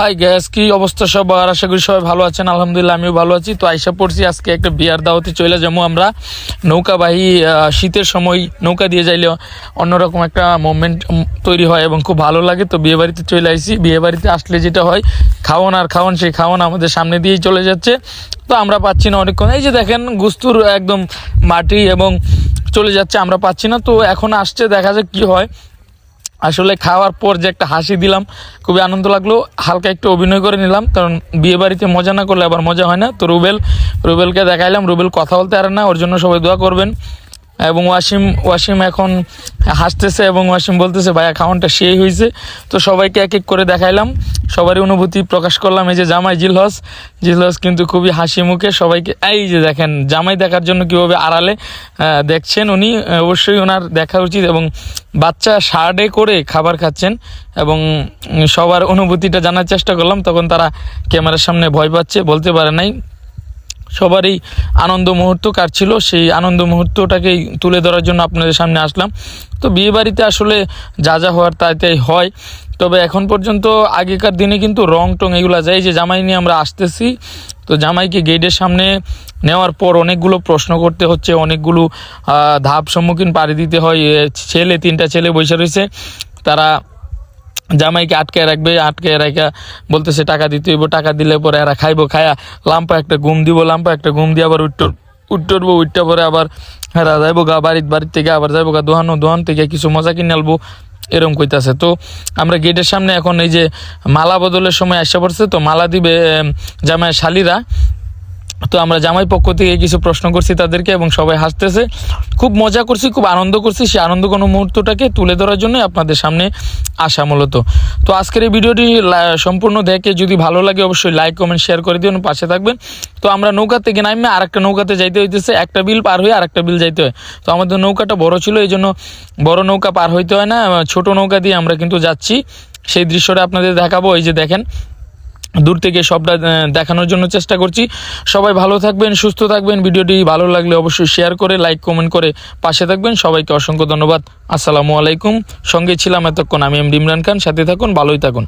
High gas, কি অবস্থা সবার? আশা করি সবাই ভালো আছেন। আলহামদুলিল্লাহ আমিও ভালো আছি। তো আইসা পড়ছি আজকে একটা বিয়ার দাওয়াতে চলে যাবো আমরা। নৌকাবাহী শীতের সময় নৌকা দিয়ে যাইলে অন্যরকম একটা মোমেন্ট তৈরি হয় এবং খুব ভালো লাগে। তো বিয়ে বাড়িতে চলে আসি। বিয়ে বাড়িতে আসলে যেটা হয়, খাওয়ান আর খাওয়ান, সেই খাওয়ান আমাদের সামনে দিয়েই চলে যাচ্ছে। তো আমরা পাচ্ছি না অনেকক্ষণ। এই যে দেখেন, গুস্তুর একদম মাটি এবং চলে যাচ্ছে, আমরা পাচ্ছি না। তো এখন আসছে, দেখা যাক কি হয়। আসলে খাওয়ার পর যে একটা হাসি দিলাম, খুবই আনন্দ লাগলো। হালকা একটু অভিনয় করে নিলাম, কারণ বিয়ে বাড়িতে মজা না করলে আবার মজা হয় না। তো রুবেলকে দেখাইলাম। রুবেল কথা বলতে পারে না, ওর জন্য সবাই দোয়া করবেন। এবং ওয়াসিম এখন হাসতেছে এবং ওয়াসিম বলতেছে ভাইয়া খাওয়ানটা সেই হয়েছে। তো সবাইকে এক এক করে দেখাইলাম, সবারই অনুভূতি প্রকাশ করলাম। এই যে জামাই জিলহস কিন্তু খুবই হাসি মুখে সবাইকে, এই যে দেখেন জামাই দেখার জন্য কীভাবে আড়ালে দেখছেন উনি। অবশ্যই ওনার দেখা উচিত। এবং বাচ্চা শার্টে করে খাবার খাচ্ছেন এবং সবার অনুভূতিটা জানার চেষ্টা করলাম। তখন তারা ক্যামেরার সামনে ভয় পাচ্ছে, বলতে পারে নাই। সবারই আনন্দ মুহূর্ত কাটছিল, সেই আনন্দ মুহূর্তটাকেই তুলে ধরার জন্য আপনাদের সামনে আসলাম। তো বিয়ে বাড়িতে আসলে যা যা হওয়ার তাই হয়। তবে এখন পর্যন্ত আগেকার দিনে কিন্তু রং টং এগুলো যায়। যে জামাই নিয়ে আমরা আসতেছি, তো জামাইকে গেটের সামনে নেওয়ার পর অনেকগুলো প্রশ্ন করতে হচ্ছে, অনেকগুলো ধাপ সম্মুখীন পাড়ি দিতে হয়। তিনটা ছেলে বসে রয়েছে, তারা জামাইকে আটকায় রাখা বলতেছে টাকা দিতে হইব। টাকা দিলে পরে এরা খাইবো, খায়া লাম্পা একটা ঘুম দিয়ে আবার উঠবো উঠতে পরে আবার হেরা যাইবো গা বাড়ির থেকে, আবার যাইবো গা দোহান থেকে কিছু মজা কিনে আনবো, এরকম কইতাছে। তো আমরা গেটের সামনে এখন এই যে মালা বদলের সময় আসা পড়ছে। তো মালা দিবে জামাইয়ের শালিরা। তো আমরা জামাই পক্ষ থেকে কিছু প্রশ্ন করছি তাদেরকে এবং সবাই হাসতেছে। খুব মজা করছি, খুব আনন্দ করছি। সেই আনন্দ কোনো মুহূর্তটাকে তুলে ধরার জন্যই আপনাদের সামনে আসা মূলত। তো আজকের এই ভিডিওটি সম্পূর্ণ দেখে যদি ভালো লাগে অবশ্যই লাইক কমেন্ট শেয়ার করে দিন, পাশে থাকবেন। তো আমরা নৌকা থেকে নামে আরেকটা নৌকাতে যাইতে হইতেছে, একটা বিল পার হয়ে আরেকটা বিল যাইতে হয়। তো আমাদের নৌকাটা বড় ছিল, এই জন্য বড় নৌকা পার হইতে হয় না, ছোট নৌকা দিয়ে আমরা কিন্তু যাচ্ছি। সেই দৃশ্যটা আপনাদের দেখাবো। এই যে দেখেন, দূর থেকে সবটা দেখানোর জন্য চেষ্টা করছি। সবাই ভালো থাকবেন, সুস্থ থাকবেন। ভিডিওটি ভালো লাগলে অবশ্যই শেয়ার করে লাইক কমেন্ট করে পাশে থাকবেন। সবাইকে অসংখ্য ধন্যবাদ। আসসালামু আলাইকুম। সঙ্গে ছিলাম এতক্ষণ আমি এমডি ইমরান খান। সাথে থাকুন, ভালোই থাকুন।